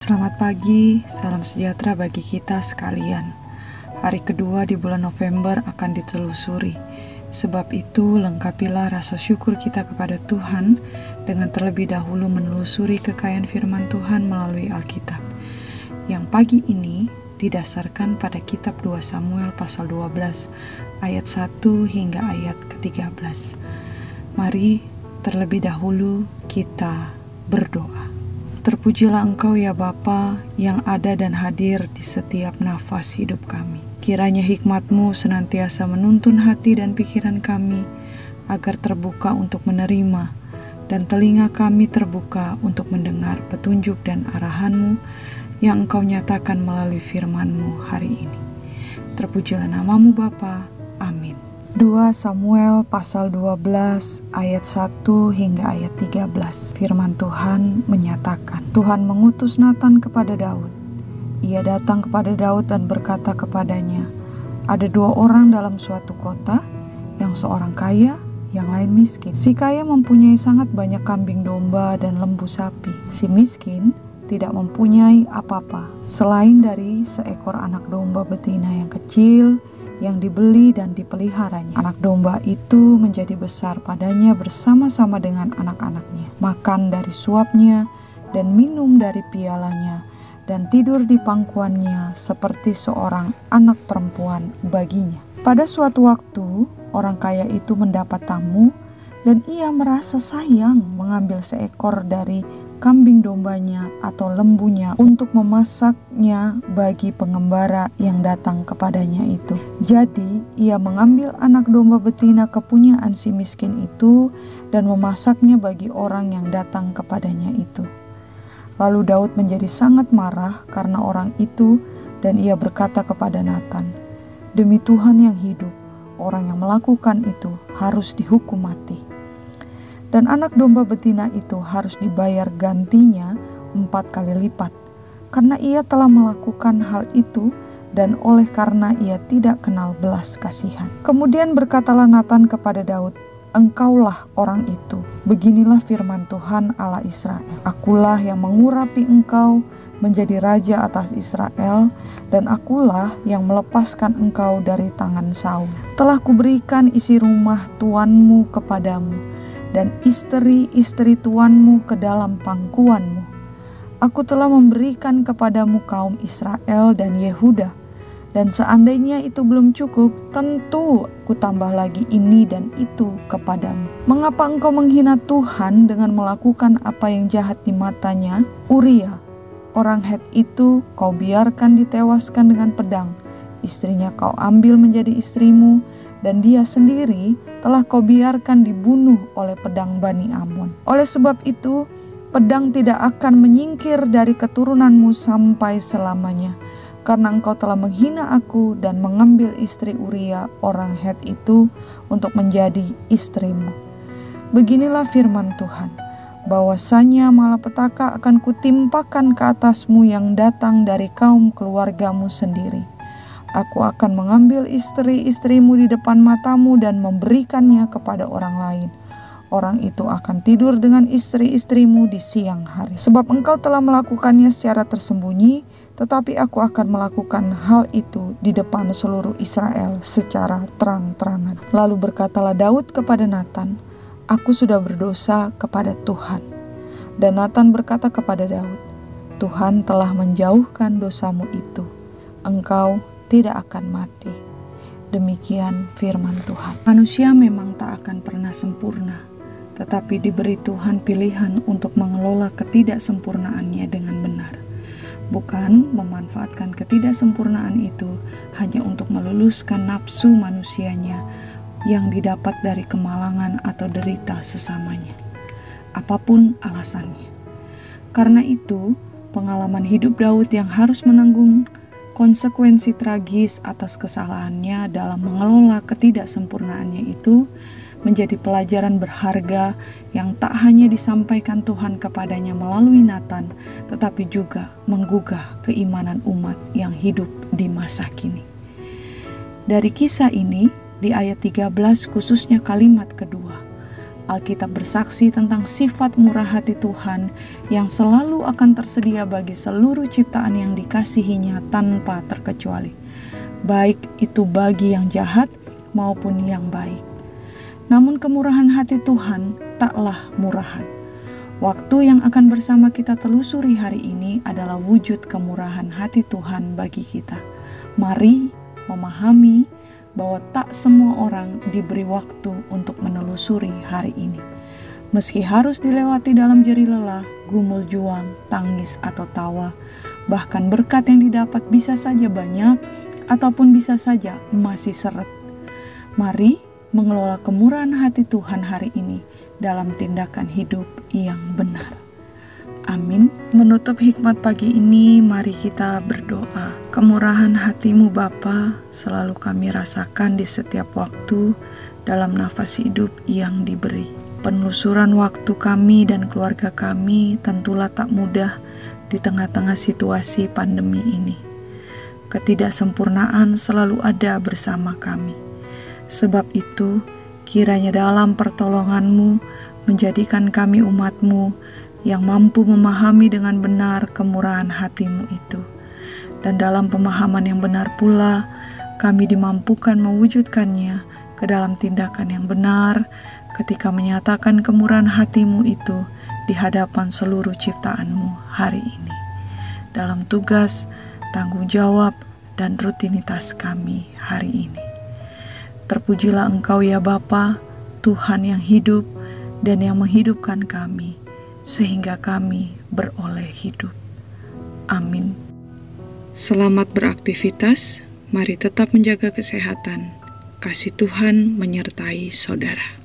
Selamat pagi, salam sejahtera bagi kita sekalian. Hari kedua di bulan November akan ditelusuri. Sebab itu, lengkapilah rasa syukur kita kepada Tuhan dengan terlebih dahulu menelusuri kekayaan firman Tuhan melalui Alkitab. Yang pagi ini didasarkan pada kitab 2 Samuel pasal 12 ayat 1 hingga ayat ke-13. Mari terlebih dahulu kita berdoa. Terpujilah Engkau ya Bapa yang ada dan hadir di setiap nafas hidup kami. Kiranya hikmat-Mu senantiasa menuntun hati dan pikiran kami agar terbuka untuk menerima dan telinga kami terbuka untuk mendengar petunjuk dan arahan-Mu yang Engkau nyatakan melalui firman-Mu hari ini. Terpujilah nama-Mu Bapa. Amin. 2 Samuel pasal 12 ayat 1 hingga ayat 13. Firman Tuhan menyatakan, Tuhan mengutus Natan kepada Daud. Ia datang kepada Daud dan berkata kepadanya, ada 2 orang dalam suatu kota, yang seorang kaya, yang lain miskin. Si kaya mempunyai sangat banyak kambing domba dan lembu sapi. Si miskin tidak mempunyai apa-apa selain dari seekor anak domba betina yang kecil yang dibeli dan dipeliharanya. Anak domba itu menjadi besar padanya bersama-sama dengan anak-anaknya, makan dari suapnya dan minum dari pialanya, dan tidur di pangkuannya seperti seorang anak perempuan baginya. Pada suatu waktu, orang kaya itu mendapat tamu, dan ia merasa sayang mengambil seekor dari kambing dombanya atau lembunya untuk memasaknya bagi pengembara yang datang kepadanya itu. Jadi ia mengambil anak domba betina kepunyaan si miskin itu dan memasaknya bagi orang yang datang kepadanya itu. Lalu Daud menjadi sangat marah karena orang itu, dan ia berkata kepada Natan, demi Tuhan yang hidup, orang yang melakukan itu harus dihukum mati. Dan anak domba betina itu harus dibayar gantinya 4 kali lipat, karena ia telah melakukan hal itu dan oleh karena ia tidak kenal belas kasihan. Kemudian berkatalah Natan kepada Daud, engkaulah orang itu. Beginilah firman Tuhan Allah Israel. Akulah yang mengurapi engkau menjadi raja atas Israel, dan akulah yang melepaskan engkau dari tangan Saul. Telah kuberikan isi rumah tuanmu kepadamu, dan istri-istri tuanmu ke dalam pangkuanmu. Aku telah memberikan kepadamu kaum Israel dan Yehuda, dan seandainya itu belum cukup, tentu kutambah lagi ini dan itu kepadamu. Mengapa engkau menghina Tuhan dengan melakukan apa yang jahat di matanya? Uria, orang Het itu kau biarkan ditewaskan dengan pedang. Istrinya kau ambil menjadi istrimu, dan dia sendiri telah kau biarkan dibunuh oleh pedang Bani Amon. Oleh sebab itu, pedang tidak akan menyingkir dari keturunanmu sampai selamanya, karena engkau telah menghina aku dan mengambil istri Uria orang Het itu untuk menjadi istrimu. Beginilah firman Tuhan, bahwasanya malapetaka akan kutimpakan ke atasmu yang datang dari kaum keluargamu sendiri. Aku akan mengambil istri-istrimu di depan matamu dan memberikannya kepada orang lain. Orang itu akan tidur dengan istri-istrimu di siang hari. Sebab engkau telah melakukannya secara tersembunyi, tetapi aku akan melakukan hal itu di depan seluruh Israel secara terang-terangan. Lalu berkatalah Daud kepada Natan, aku sudah berdosa kepada Tuhan. Dan Natan berkata kepada Daud, Tuhan telah menjauhkan dosamu itu. Engkau tidak akan mati. Demikian firman Tuhan. Manusia memang tak akan pernah sempurna, tetapi diberi Tuhan pilihan untuk mengelola ketidaksempurnaannya dengan benar. Bukan memanfaatkan ketidaksempurnaan itu hanya untuk meluluskan nafsu manusianya yang didapat dari kemalangan atau derita sesamanya, apapun alasannya. Karena itu, pengalaman hidup Daud yang harus menanggung konsekuensi tragis atas kesalahannya dalam mengelola ketidaksempurnaannya itu menjadi pelajaran berharga yang tak hanya disampaikan Tuhan kepadanya melalui Natan, tetapi juga menggugah keimanan umat yang hidup di masa kini. Dari kisah ini, di ayat 13 khususnya kalimat kedua, Alkitab bersaksi tentang sifat murah hati Tuhan yang selalu akan tersedia bagi seluruh ciptaan yang dikasihinya tanpa terkecuali, baik itu bagi yang jahat maupun yang baik. Namun kemurahan hati Tuhan taklah murahan. Waktu yang akan bersama kita telusuri hari ini adalah wujud kemurahan hati Tuhan bagi kita. Mari memahami bahwa tak semua orang diberi waktu untuk menelusuri hari ini. Meski harus dilewati dalam jerih lelah, gumul juang, tangis atau tawa, bahkan berkat yang didapat bisa saja banyak ataupun bisa saja masih seret. Mari mengelola kemurahan hati Tuhan hari ini dalam tindakan hidup yang benar. Amin. Menutup hikmat pagi ini, mari kita berdoa. Kemurahan hati-Mu Bapa selalu kami rasakan di setiap waktu dalam nafas hidup yang diberi. Penelusuran waktu kami dan keluarga kami tentulah tak mudah di tengah-tengah situasi pandemi ini. Ketidaksempurnaan selalu ada bersama kami. Sebab itu, kiranya dalam pertolongan-Mu menjadikan kami umat-Mu yang mampu memahami dengan benar kemurahan hati-Mu itu. Dan dalam pemahaman yang benar pula, kami dimampukan mewujudkannya ke dalam tindakan yang benar ketika menyatakan kemurahan hati-Mu itu di hadapan seluruh ciptaan-Mu hari ini. Dalam tugas, tanggung jawab, dan rutinitas kami hari ini. Terpujilah Engkau ya Bapa, Tuhan yang hidup dan yang menghidupkan kami, sehingga kami beroleh hidup. Amin. Selamat beraktivitas, mari tetap menjaga kesehatan. Kasih Tuhan menyertai saudara.